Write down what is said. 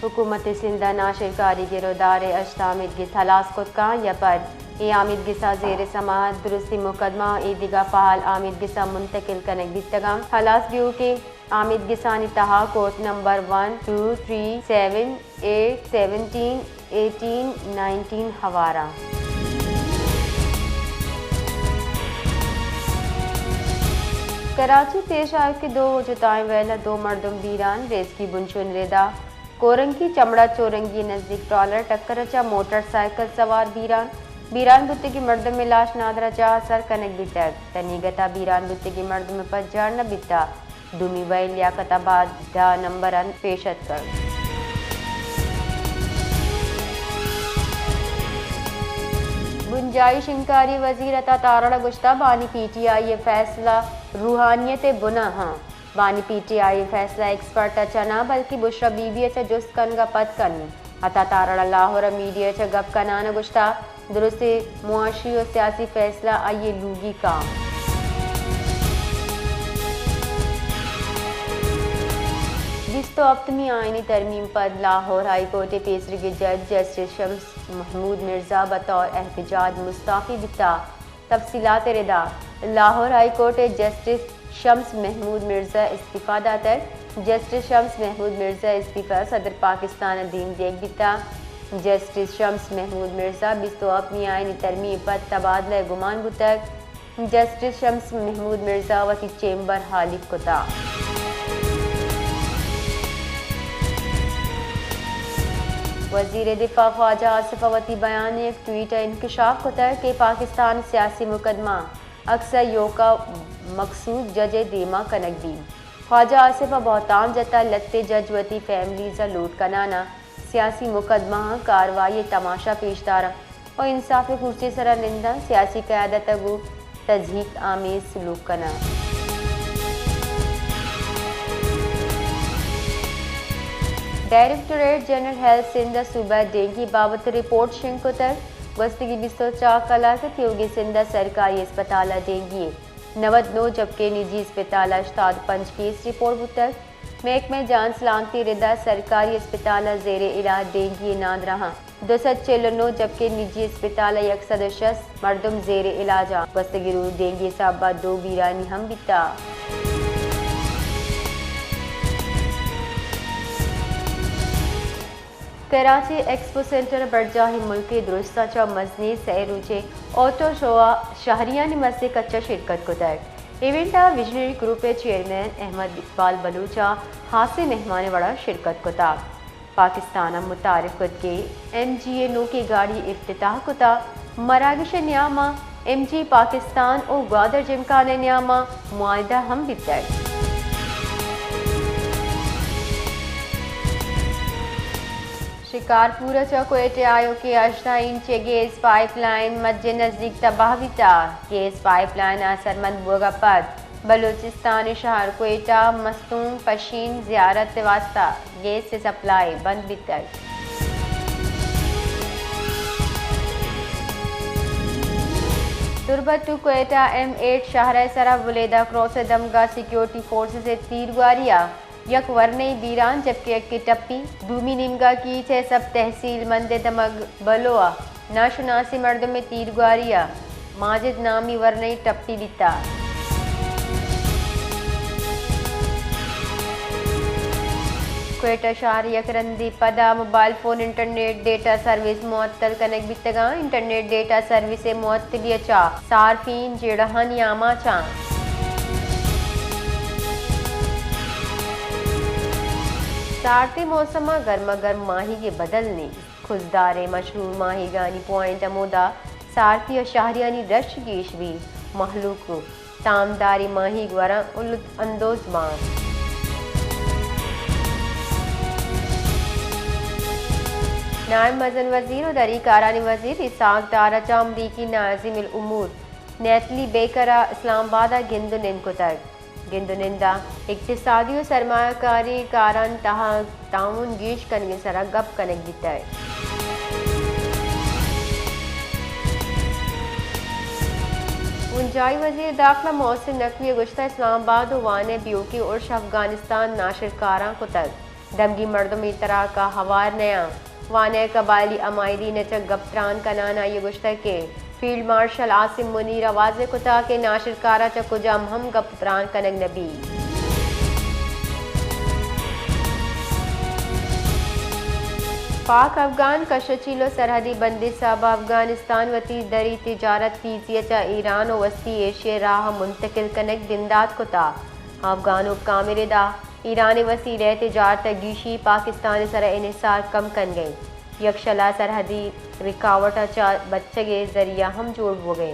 हुकूमत सिंधा नाशिर कारी गिरोदार अश्तामिद गिस हलास खुदका या पर ए आमिद गिसा जेर समात दुरुस्ती मुकदमा ए दिगा फ़हाल आमिद गिसा मुंतकिल कनक बितगाम हलास व्यू के आमिद गिसानी तहा कोर्ट नंबर 1 2 3 7 8 17 18 19 हवारा। कराची पेश आए कि दो जुताएं वेला दो मर्दम बीरान रेस की बुनशुन रेदा कोरंगी चमड़ा चोरंगी नजदीक ट्रॉलर टक्कर मोटरसाइकिल सवार बीरान बुत्ते की मर्दम में लाश नादरा जा सर कनक बितक तनीगता बीरान बुत्ते की मर्दम में पर जार न बिता दुमी वैल लियाकताबाद दा नंबर अन पेशत कर। गुंजाइश इंकारी वजीर अता तारड़ा गुश्ता बानी PTI फैसला रूहानियत बुना हाँ बानी PTI फैसला एक्सपर्ट चना बल्कि बुशरा बीबी अच्छा जुस्त कन का पद कन अता तारड़ा लाहौर मीडिया च गप कनाना गुश्ता दुरुस्त मुआशी और सियासी फैसला आइए लूगी काम। जिस तो अपनी आईनी तरमीम पद लाहौर हाई कोर्ट पेशरी के जज जस्टिस शम्स महमूद मिर्जा बतौर एहतजाज मुस्ताफ़ी बिता तफसीलात रिदा Lahore high court justice Shams Mahmood Mirza इस्तीफ़ा दातर जस्टिस शम्स महमूद मिर्जा इस्तीफ़ा सदर पाकिस्तान दीन देख बिता जस्टिस शम्स महमूद मिर्जा बिस्तो अपनी आईनी तरमीम पद तबादला गुमान बुतक जस्टिस शम्स महमूद मिर्जा वती चेंबर हालिक कुता। वज़ीर दिफा ख्वाजा आसिफ अवती बयान ने एक ट्वीट इंकशाफ कुतर के पाकिस्तान सियासी मुकदमा अक्सर योका मकसूद जज दीमा कनक दी ख्वाजा आसिफ बहुतान जता लगते जज वती फैमिली ज़ा लूट कनाना सियासी मुकदमा कार्रवाई तमाशा पेशदारा और इंसाफ कुर्सी सरा निंदा सियासी क़यादत गु तज़हीक आमेज सलूक कना। डायरेक्टरेट जनरल हेल्थ सिंध सूबा डेंगी बाबत रिपोर्ट शिंकुतर वस्तगी बिस्तो चाकला के त्योगी सिंध सरकारी अस्पताल डेंगी 99 जबकि निजी अस्पताल अश्ताद पंच केस रिपोर्ट बुतक महकमे जान सलामती रिदा सरकारी अस्पताल जेर इलाज डेंगी नाद रहा 249 जबकि निजी अस्पताल 110 मर्दम जेर इलाजा वस्तगी रू डेंगी साबा 2 बीरानी हम बिता। कराची एक्सपो सेंटर बरजाही मुल्की दुरुस्ता चा मजनी सैरुचे ऑटो शोआ शहरियानी मस्से कच्चा शिरकत को दर इवेंटा visionary group chairman Ahmed Iqbal बलूचा हासे मेहमान बड़ा शिरकत को था पाकिस्तान मुतारिफ खुद के MGA नो की गाड़ी इफ्तिताह को था मरागिश न्यामा MG पाकिस्तान और ग्वादर जिमकान न्यामा मुआहिदा हम बितर। शिकारपुरा चौकोटे आयो के 18 इंच गैस पाइपलाइन मज्जे नज़दीक तबाह बिता गैस पाइपलाइन असरमंद बोगा पद बलूचिस्तान शहर कोयटा मस्तूम पशीन ज़ियारत वास्ता गैस से सप्लाई बंद बितर। तुरबतु कोयटा M8 शहर सरा वलेदा क्रॉस दमगा सिक्योरिटी फोर्सेस से तीरगारिया यक वरने बीरान जबकि एक की टप्पी दूमी निमगा की छे सब तहसील मंदे दमग बलोआ नाशुनासी मर्द में तीरगारिया माजिद नामी वरने टप्पी बिता। कोयटा शहर यकरंदी पदा mobile phone internet data service मुअत्तल कनक बितगा इंटरनेट डेटा सर्विस मुअत्तली चा सारफीन जेड़हन यामा चा। सारती मौसम गर्मा गर्म माही के बदलने खुशदारे मशहूर माही गानी पॉइंट अमोदा सारती और शाहरियानी रश गेशवी महलूक तामदारी माही ग्वरा उलुत अंदोज बाम। नायब मजन वजीर और दरी कारानी वजीर इसाक दारा चामदी की नाजिम उमूर नेतली बेकरा इस्लामाबाद गिंदुनिन कुतर गिंदुनिंदा इक्तिसादी और सरमायाकारी कारण ताउन गीश कनगे सरा गप कनक बिता है। उनजाई वजीर दाखिला मोहसिन नकवी गुश्ता इस्लामाबाद वाने ब्यूकी और अफगानिस्तान नाशिर कारा को तक दमगी मर्दों में तरह का हवार नया वाने कबायली अमायदी नचक गप्त्रान का नाना ये गुश्तर के फील्ड मार्शल आसिम मुनीर आवाज़ कुता के नाशिर कारा चकुजाम हम गप्त्रान कनक नबी पाक अफगान कशचीलो सरहदी बंदी सब अफगानिस्तान वती दरी तिजारत फीजियत ईरान और वस्ती एशिया राह मुंतकिल कनक दिमदाद कुता अफगान कामिरदा ईरान वसी रह तिजारत गीशी पाकिस्तान सर इनसार कम कन गई यकशला सरहदी रिकावट बच्चे के जरिया हम जोड़ हो गए।